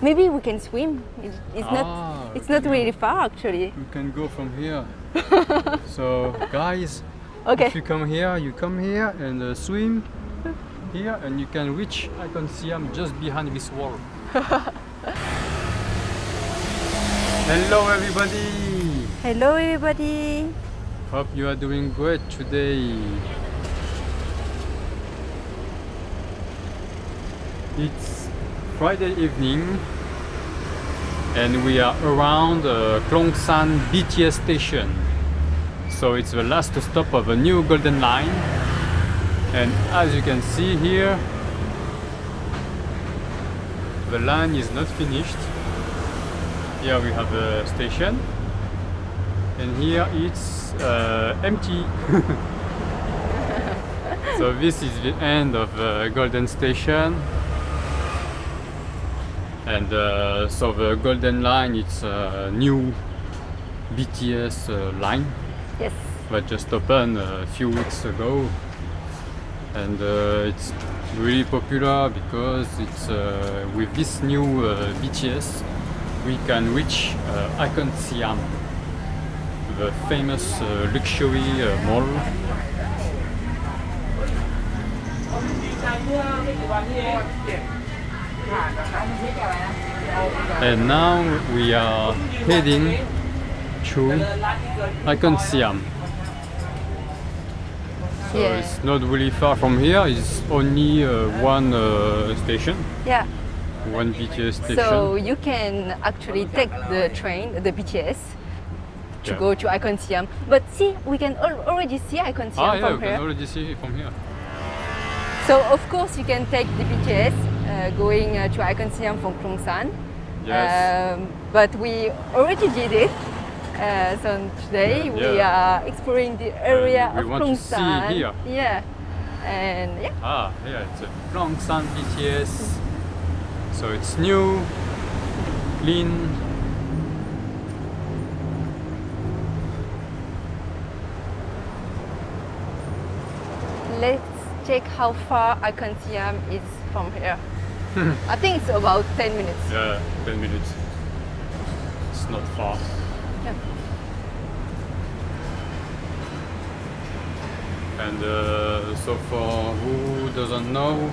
Maybe we can swim. It's not really far actually. We can go from here. So guys, Okay. if you come here and swim here, and you can reach Icon Siam just behind this wall. Hello everybody! Hello everybody. Hope you are doing great today. It's Friday evening and we are around Khlong San Bts station. So it's the last stop of a new Golden Line, and as you can see here, the line is not finished. Here we have a station and here it's empty. So this is the end of Golden Station, and so the Golden Line, it's a new BTS line Yes. that just opened a few weeks ago, and it's really popular because it's with this new BTS we can reach Icon Siam, the famous luxury mall. And now we are heading to Icon Siam. So Yeah. it's not really far from here, it's only one station, Yeah. one BTS station. So you can actually take the train, the BTS, to Yeah. go to Icon Siam. But see, we can already see Icon Siam yeah, you from can here. already see it from here. So of course you can take the BTS going to Icon Siam from Krung San. Yes. But we already did it. So today we Yeah. are exploring the area we of want Krung to see San. here. Yeah. And yeah. Yeah, it's a Khlong San Bts. So it's new, clean. Let's check how far Icon Siam is from here. I think it's about 10 minutes. Yeah, 10 minutes. It's not far. Yeah. And so for who doesn't know,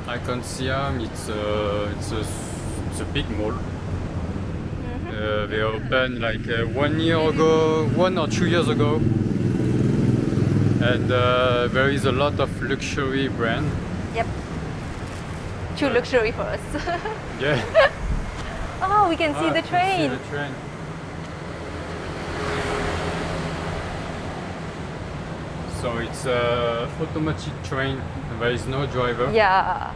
Icon Siam, it's a big mall. They opened like 1 year ago, 1 or 2 years ago, and there is a lot of luxury brand. Yep. Too luxury for us. Yeah. Oh, we can see the train. See the train. So it's a automatic train. There is no driver. Yeah.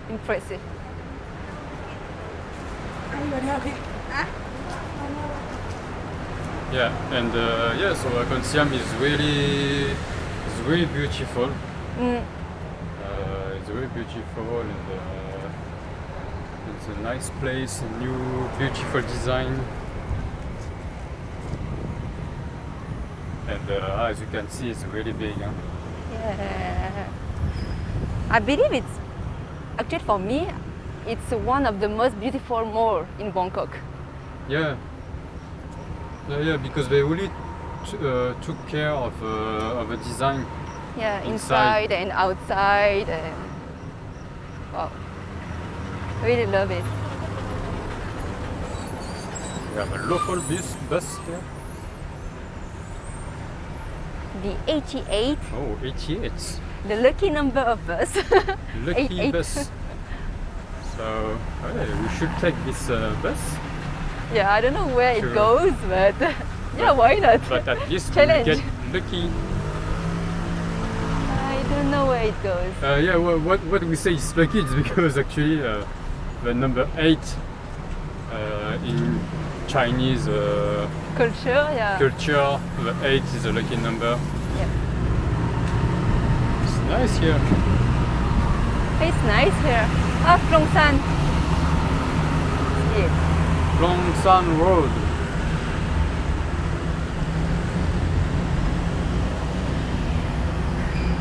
Impressive. Yeah, and yeah, so Icon Siam is really beautiful. It's very beautiful, and it's a nice place, a new beautiful design. And as you can see, it's really big. Huh? Yeah. I believe it's actually, for me, it's one of the most beautiful malls in Bangkok. Yeah. Yeah, because they really took care of the design. Yeah, Inside. inside and outside, and wow, really love it. We have a local bus here. The 88, Oh, 88. the lucky number of bus. Lucky 88. bus. So we should take this bus. Yeah, I don't know where Sure. it goes, but yeah, why not? But at least we Challenge. get lucky. I don't know where it goes. Yeah, well, what we say is lucky is because actually the number 8 in Chinese Culture, yeah. culture, the 8 is a lucky number. Yeah. It's nice here. It's nice here. Ah, Khlong San. See it. Khlong San Road.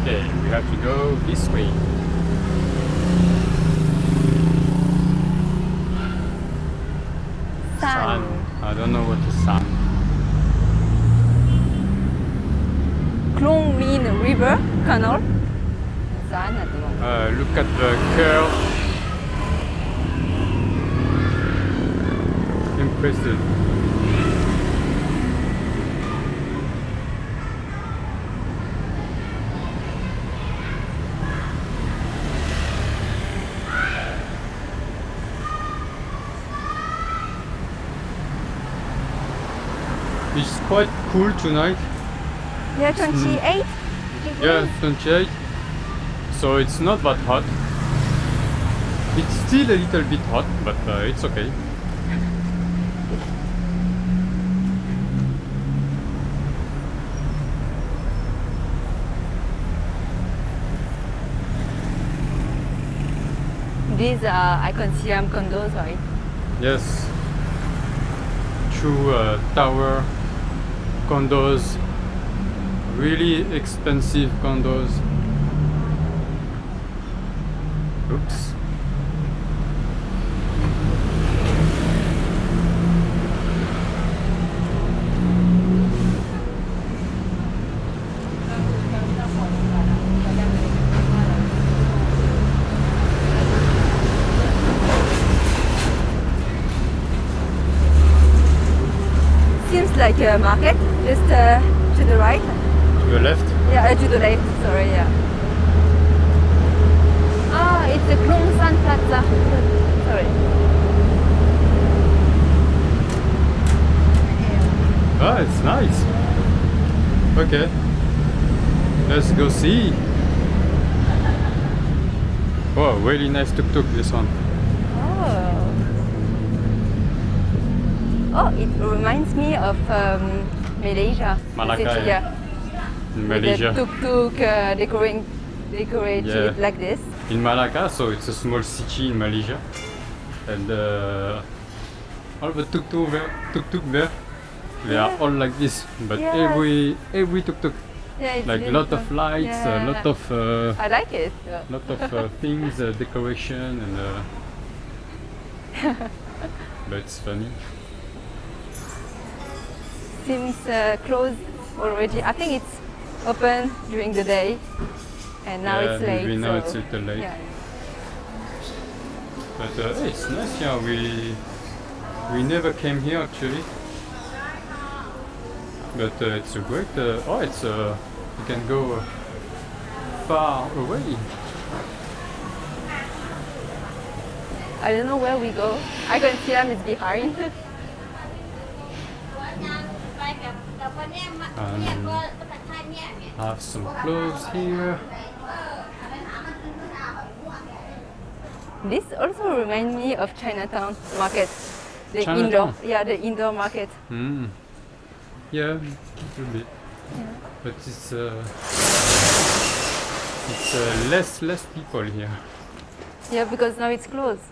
Okay, we have to go this way. tunnel. Sana tunnel. Look at the curve. Impressive. It's quite cool tonight. Yeah, 28. Yeah, 28. So it's not that hot. It's still a little bit hot, but it's okay. These are Icon Siam condos, right? Yes. True tower condos. Really expensive condos. Oops. Seems like a market, just to the right. To the left. Yeah, to the left, sorry, yeah. Ah, it's the Khlong San Plaza. Sorry. Ah, it's nice. Okay. Let's go see. Oh, really nice tuk-tuk, this one. Oh, it reminds me of Malaysia. Malacca, City, yeah. In Malaysia. The tuk-tuk decorated Yeah. like this. In Malacca, so it's a small city in Malaysia. And all the tuk-tuk there, they are all like this. But Yeah. every tuk-tuk, Yeah, it's like lot of beautiful. lights, Yeah. lot of I like it. lot of things, decoration, and but it's funny. Seems closed already. I think it's open during the day, and now Yeah, it's late. maybe now so it's a little late. Yeah. But hey, it's nice here. We never came here actually. But it's a great. It's you can go far away. I don't know where we go. Icon Siam is behind. Have some clothes here. This also reminds me of Chinatown market. The Chinatown? the indoor market. Yeah, a little bit. But it's less people here. Yeah, because now it's closed.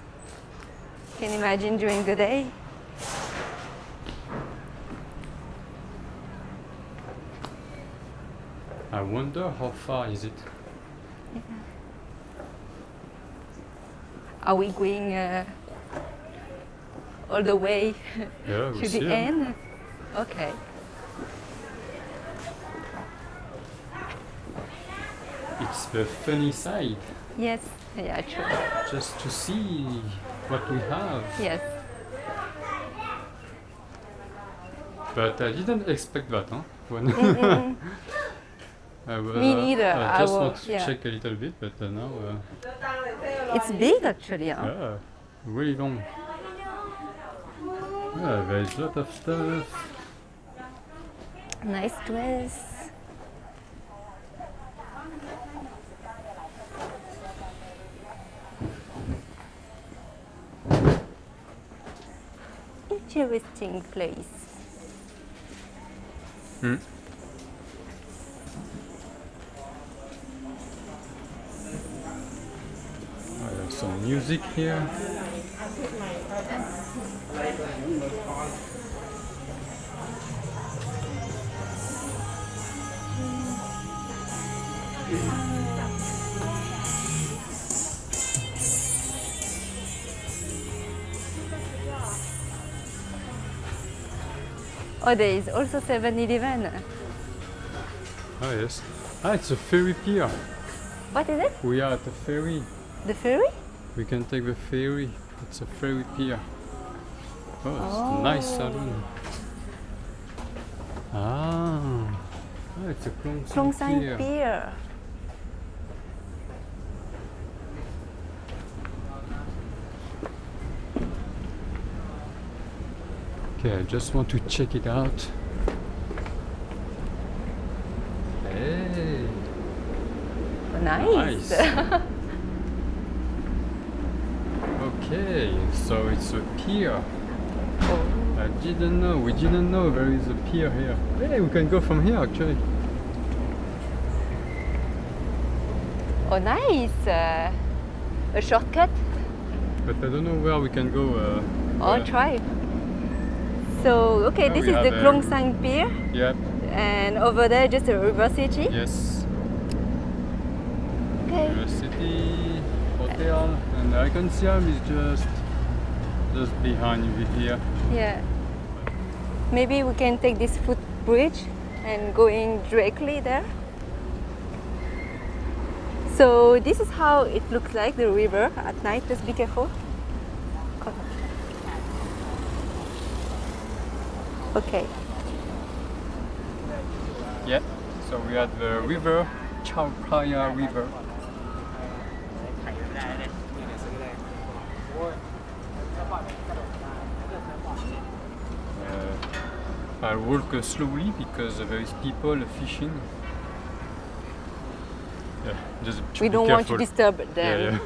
Can you imagine during the day? I wonder how far is it? Are we going all the way Yeah, we'll to see. the end? Okay. It's the funny side, Yes. Yeah, true. just to see what we have. Yes. But I didn't expect that, huh? When Me neither. I just want to yeah. check a little bit, but now, It's big actually. Huh? yeah, really long. Yeah, there's a lot of stuff. Nice dress. Interesting place. There's some music here. Oh, there is also 7-Eleven. Oh yes. Ah, it's a ferry pier. What is it? We are at the ferry. The ferry? We can take the ferry. It's a ferry pier. Oh, it's a nice saloon. It's a Khlong San Pier. Okay, I just want to check it out. Hey, Nice. Okay, so it's a pier. Oh. We didn't know there is a pier here. Hey, we can go from here actually. Oh, nice. A shortcut. But I don't know where we can go. Or try. So, okay, Oh, this we is the have Khlong San Pier. Yep, And over there, just a river city. yes. Okay. City Hotel and Icon Siam is just behind you here. Yeah. Maybe we can take this footbridge and going directly there. So this is how it looks like, the river at night. Just be careful. Okay. Yeah. So we had the river, Chao Phraya River. I'll walk slowly because there is people fishing. Yeah, just We be don't want to careful. disturb them. Yeah,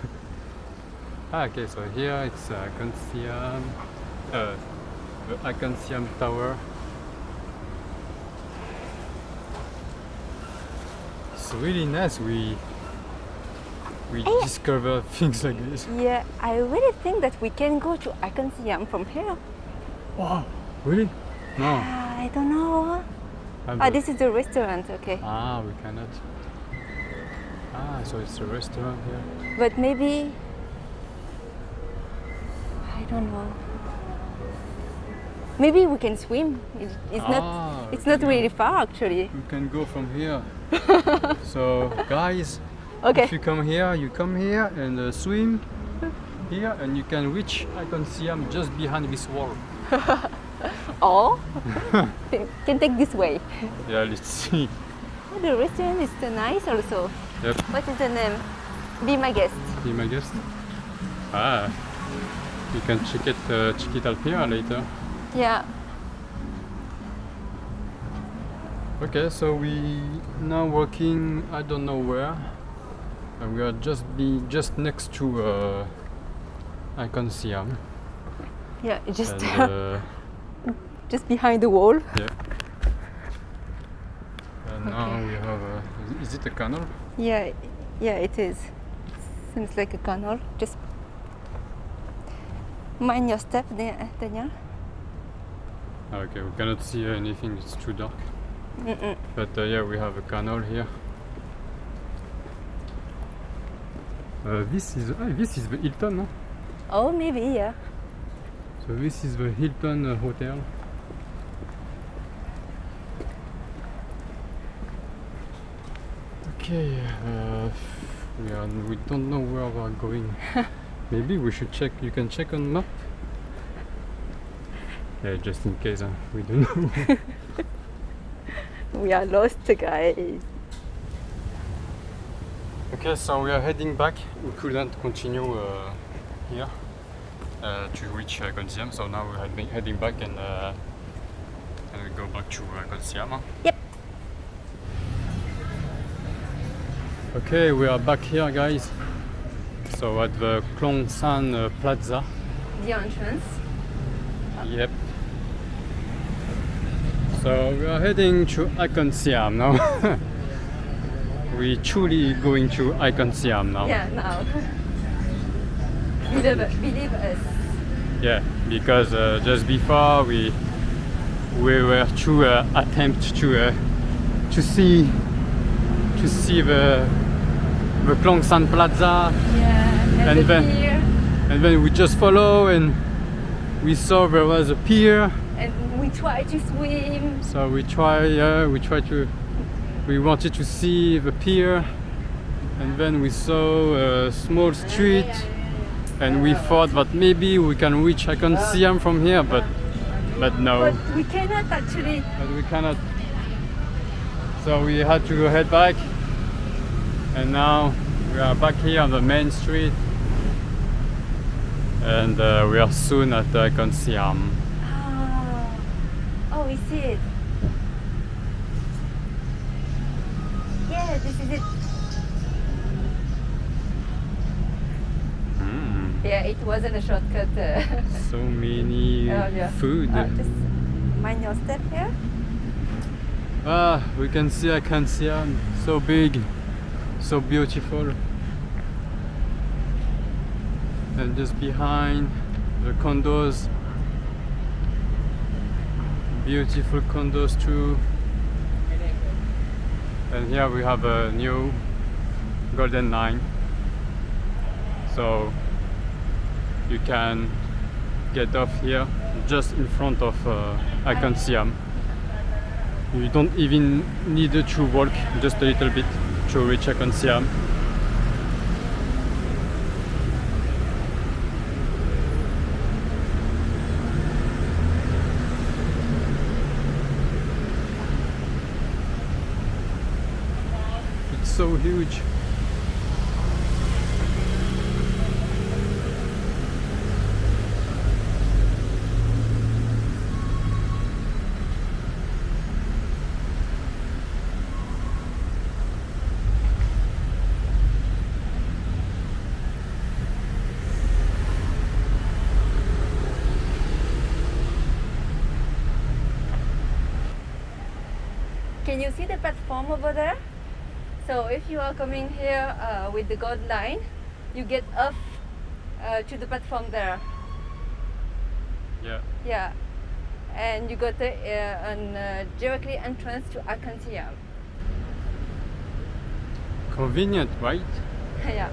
yeah. Okay, so here it's Icon Siam, the Icon Siam Tower. It's really nice. We discover things like this. Yeah, I really think that we can go to Icon Siam from here. Wow, really? No. I don't know. This is the restaurant, okay. We cannot. So it's a restaurant here. But maybe, I don't know. Maybe we can swim. It's not really far actually. We can go from here. So guys, Okay. if you come here and swim here, and you can reach Icon Siam just behind this wall. Or can take this way. Yeah, let's see. Oh, the restaurant is nice also. Yep. What is the name? Be my guest. Be my guest. You can check it out here later. Yeah. Okay, so we now walking. I don't know where. And we are just next to Icon Siam. Yeah, just And, just behind the wall. yeah. And now we have is it a canal? Yeah, it is. Seems like a canal. Just mind your step, Daniel. Okay, we cannot see anything. It's too dark. Mm-mm. But yeah, we have a canal here. This is the Hilton, no? Oh, maybe, yeah. So this is the Hilton Hotel. Okay, we don't know where we are going. Maybe we should check. You can check on map. Yeah, just in case we don't know. We are lost, guys. Okay, so we are heading back. We couldn't continue here to reach Iconsiam, so now we're heading back and we go back to Iconsiam. Yep. Okay, we are back here, guys. So at the Khlong San Plaza. The entrance. Yep. So we are heading to Icon Siam now. We truly going to Icon Siam now. Yeah, now. Believe us. Yeah, because just before we were to attempt to see the Khlong San Plaza. Yeah, and the pier. And then we just follow and we saw there was a pier. And we try to swim. So we try to we wanted to see the pier, and then we saw a small street, and we thought that maybe we can reach Icon Siam from here, but no. But we cannot actually. But we cannot. So we had to head back, and now we are back here on the main street, and we are soon at Icon Siam. Oh, we see it. Yeah, this is it. Yeah, it wasn't a shortcut. So many food. Just mind your step here. We can see Icon Siam, so big, so beautiful. And just behind the condos, beautiful condos too. And here we have a new golden line, so you can get off here just in front of Icon Siam. You don't even need to walk just a little bit to reach Icon Siam. It's so huge. Can you see the platform over there? So if you are coming here with the gold line, you get off to the platform there. Yeah. Yeah, and you got an directly entrance to Icon Siam. Convenient, right? Yeah.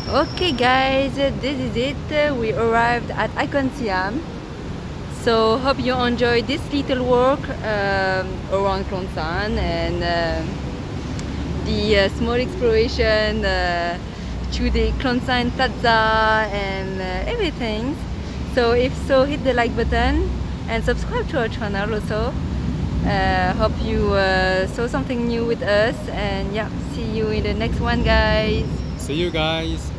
Okay guys, this is it. We arrived at Icon Siam. So hope you enjoyed this little walk around Khlong San and the small exploration to the Khlong San Plaza and everything. So if so, hit the like button and subscribe to our channel also. Hope you saw something new with us, and yeah, see you in the next one guys. See you guys.